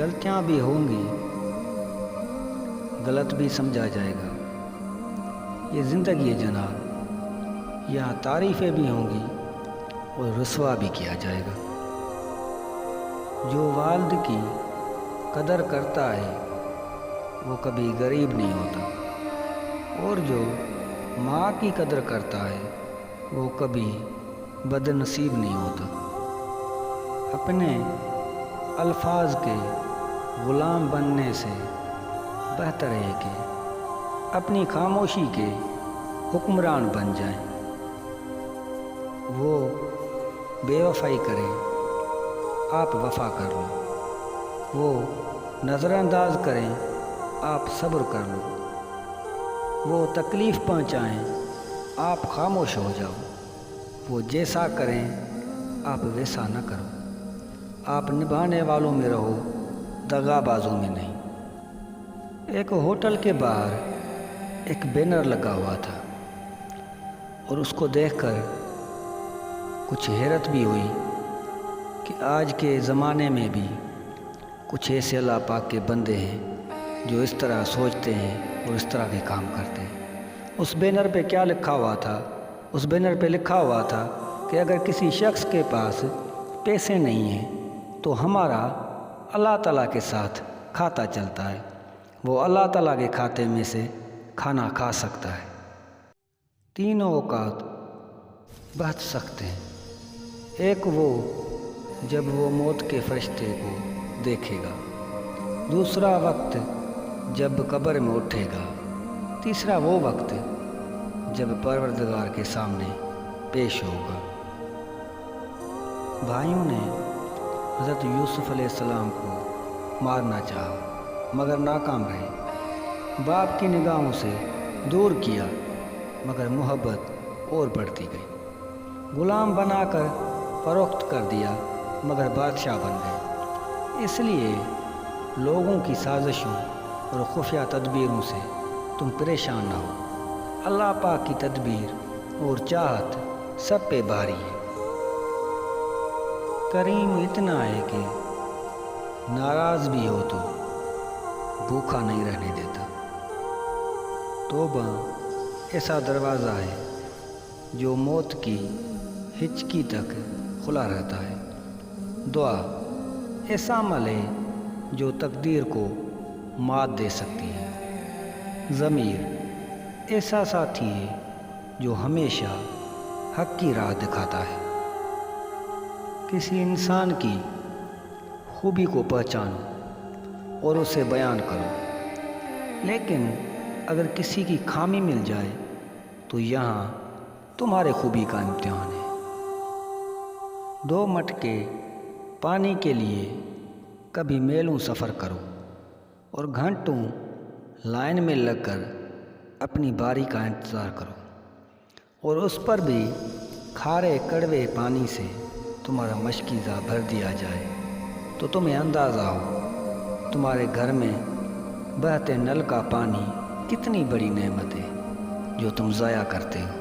غلطیاں بھی ہوں گی، غلط بھی سمجھا جائے گا۔ یہ زندگی ہے جناب، یہاں تعریفیں بھی ہوں گی اور رسوا بھی کیا جائے گا۔ جو والد کی قدر کرتا ہے وہ کبھی غریب نہیں ہوتا، اور جو ماں کی قدر کرتا ہے وہ کبھی بد نصیب نہیں ہوتا۔ اپنے الفاظ کے غلام بننے سے بہتر ہے کہ اپنی خاموشی کے حکمران بن جائیں۔ وہ بے وفائی کرے، آپ وفا کر لو۔ وہ نظر انداز کریں، آپ صبر کر لو۔ وہ تکلیف پہنچائیں، آپ خاموش ہو جاؤ۔ وہ جیسا کریں، آپ ویسا نہ کرو۔ آپ نبھانے والوں میں رہو، دغا بازوں میں نہیں۔ ایک ہوٹل کے باہر ایک بینر لگا ہوا تھا، اور اس کو دیکھ کر کچھ حیرت بھی ہوئی کہ آج کے زمانے میں بھی کچھ ایسے اللہ پاک کے بندے ہیں جو اس طرح سوچتے ہیں اور اس طرح کے کام کرتے ہیں۔ اس بینر پہ کیا لکھا ہوا تھا؟ اس بینر پہ لکھا ہوا تھا کہ اگر کسی شخص کے پاس پیسے نہیں ہیں تو ہمارا اللہ تعالیٰ کے ساتھ کھاتا چلتا ہے، وہ اللہ تعالیٰ کے کھاتے میں سے کھانا کھا سکتا ہے۔ تینوں اوقات بہت سخت ہیں۔ ایک وہ جب وہ موت کے فرشتے کو دیکھے گا، دوسرا وقت جب قبر میں اٹھے گا، تیسرا وہ وقت جب پروردگار کے سامنے پیش ہوگا۔ بھائیوں نے حضرت یوسف علیہ السلام کو مارنا چاہا مگر ناکام رہے، باپ کی نگاہوں سے دور کیا مگر محبت اور بڑھتی گئی، غلام بنا کر فروخت کر دیا مگر بادشاہ بن گئے۔ اس لیے لوگوں کی سازشوں اور خفیہ تدبیروں سے تم پریشان نہ ہو۔ اللہ پاک کی تدبیر اور چاہت سب پہ بھاری ہے۔ کریم اتنا ہے کہ ناراض بھی ہو تو بھوکا نہیں رہنے دیتا۔ توبہ ایسا دروازہ ہے جو موت کی ہچکی تک کھلا رہتا ہے۔ دعا ایسا عمل ہے جو تقدیر کو مات دے سکتی ہے۔ ضمیر ایسا ساتھی ہے جو ہمیشہ حق کی راہ دکھاتا ہے۔ کسی انسان کی خوبی کو پہچانو اور اسے بیان کرو، لیکن اگر کسی کی خامی مل جائے تو یہاں تمہارے خوبی کا امتحان ہے۔ 2 مٹکے پانی کے لیے کبھی میلوں سفر کرو اور گھنٹوں لائن میں لگ کر اپنی باری کا انتظار کرو، اور اس پر بھی کھارے کڑوے پانی سے تمہارا مشکیزہ بھر دیا جائے تو تمہیں اندازہ ہو تمہارے گھر میں بہتے نل کا پانی کتنی بڑی نعمت ہے جو تم ضائع کرتے ہو۔